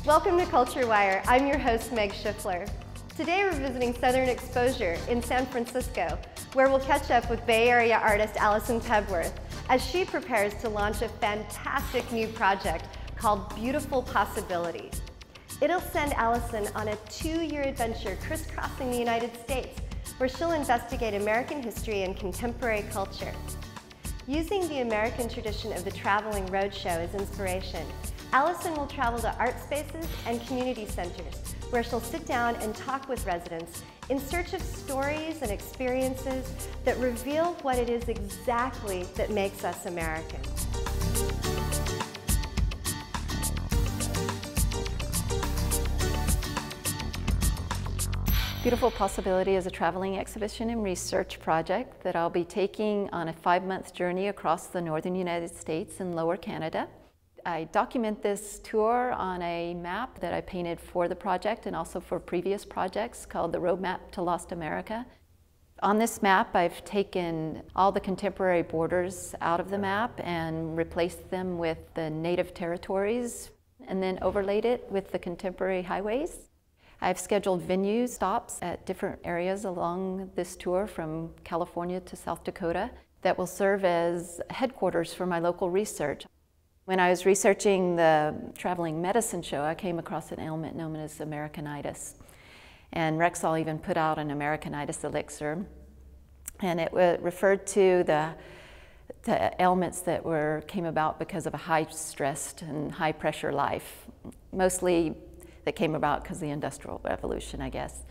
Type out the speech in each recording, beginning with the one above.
Welcome to Culture Wire. I'm your host, Meg Schiffler. Today we're visiting Southern Exposure in San Francisco, where we'll catch up with Bay Area artist Allison Pebworth as she prepares to launch a fantastic new project called Beautiful Possibility. It'll send Allison on a 2-year adventure crisscrossing the United States, where she'll investigate American history and contemporary culture. Using the American tradition of the traveling roadshow as inspiration, Allison will travel to art spaces and community centers, where she'll sit down and talk with residents in search of stories and experiences that reveal what it is exactly that makes us American. Beautiful Possibility is a traveling exhibition and research project that I'll be taking on a 5-month journey across the northern United States and lower Canada. I document this tour on a map that I painted for the project and also for previous projects called the Roadmap to Lost America. On this map, I've taken all the contemporary borders out of the map and replaced them with the native territories and then overlaid it with the contemporary highways. I've scheduled venue stops at different areas along this tour from California to South Dakota that will serve as headquarters for my local research. When I was researching the traveling medicine show, I came across an ailment known as Americanitis. And Rexall even put out an Americanitis elixir. And it referred to the ailments that came about because of a high-stressed and high-pressure life. Mostly that came about because of the Industrial Revolution, I guess.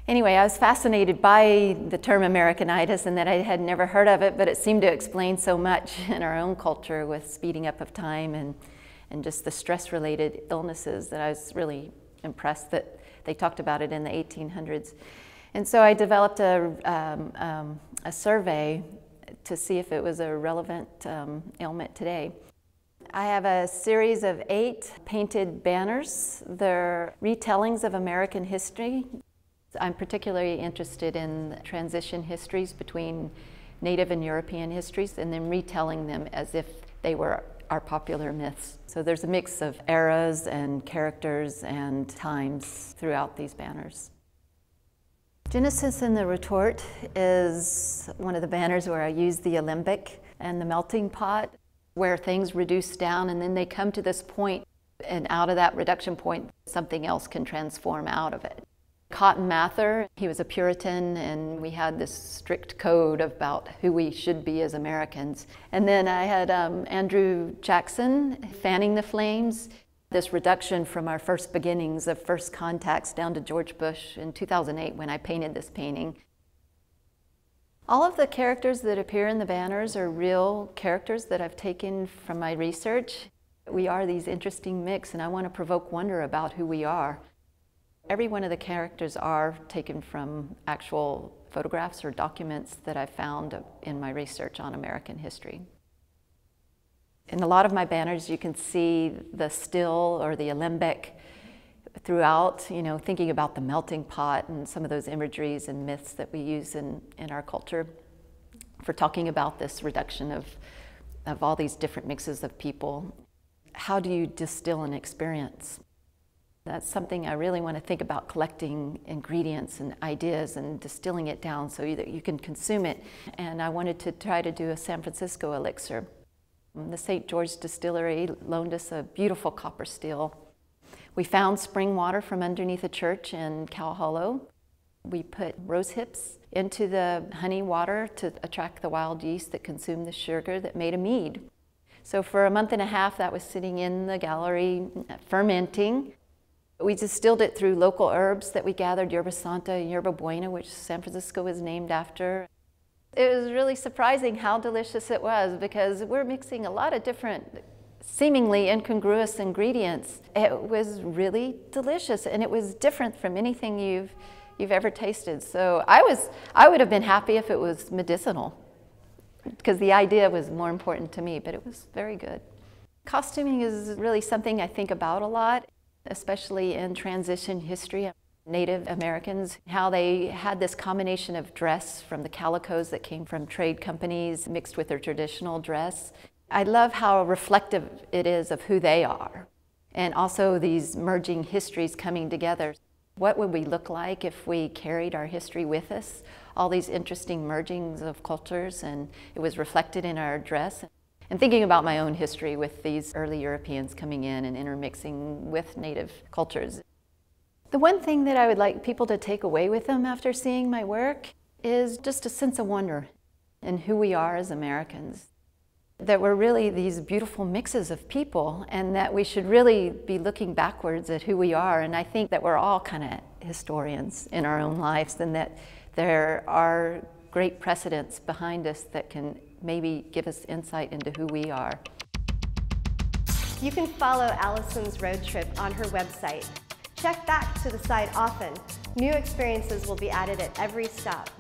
Anyway, I was fascinated by the term Americanitis and that I had never heard of it, but it seemed to explain so much in our own culture with speeding up of time and just the stress-related illnesses that I was really impressed that they talked about it in the 1800s. And so I developed a survey to see if it was a relevant ailment today. I have a series of 8 painted banners. They're retellings of American history. I'm particularly interested in transition histories between Native and European histories and then retelling them as if they were our popular myths. So there's a mix of eras and characters and times throughout these banners. Genesis in the Retort is one of the banners where I use the alembic and the melting pot, where things reduce down and then they come to this point, and out of that reduction point, something else can transform out of it. Cotton Mather, he was a Puritan, and we had this strict code about who we should be as Americans. And then I had Andrew Jackson, Fanning the Flames, this reduction from our first beginnings of first contacts down to George Bush in 2008 when I painted this painting. All of the characters that appear in the banners are real characters that I've taken from my research. We are these interesting mix, and I want to provoke wonder about who we are. Every one of the characters are taken from actual photographs or documents that I've found in my research on American history. In a lot of my banners, you can see the still or the alembic throughout, thinking about the melting pot and some of those imageries and myths that we use in our culture for talking about this reduction of all these different mixes of people. How do you distill an experience? That's something I really want to think about, collecting ingredients and ideas and distilling it down so that you can consume it. And I wanted to try to do a San Francisco elixir. The St. George Distillery loaned us a beautiful copper still. We found spring water from underneath a church in Cow Hollow. We put rose hips into the honey water to attract the wild yeast that consumed the sugar that made a mead. So for a month and a half, that was sitting in the gallery, fermenting. We distilled it through local herbs that we gathered, Yerba Santa and Yerba Buena, which San Francisco is named after. It was really surprising how delicious it was because we're mixing a lot of different seemingly incongruous ingredients. It was really delicious, and it was different from anything you've ever tasted. So I would have been happy if it was medicinal, because the idea was more important to me, but it was very good. Costuming is really something I think about a lot, especially in transition history. Native Americans, how they had this combination of dress from the calicos that came from trade companies mixed with their traditional dress. I love how reflective it is of who they are. and also these merging histories coming together. What would we look like if we carried our history with us? All these interesting mergings of cultures, and it was reflected in our dress. And thinking about my own history with these early Europeans coming in and intermixing with native cultures. The one thing that I would like people to take away with them after seeing my work is just a sense of wonder in who we are as Americans. That we're really these beautiful mixes of people, and that we should really be looking backwards at who we are. And I think that we're all kind of historians in our own lives, and that there are great precedents behind us that can maybe give us insight into who we are. You can follow Allison's road trip on her website. Check back to the site often. New experiences will be added at every stop.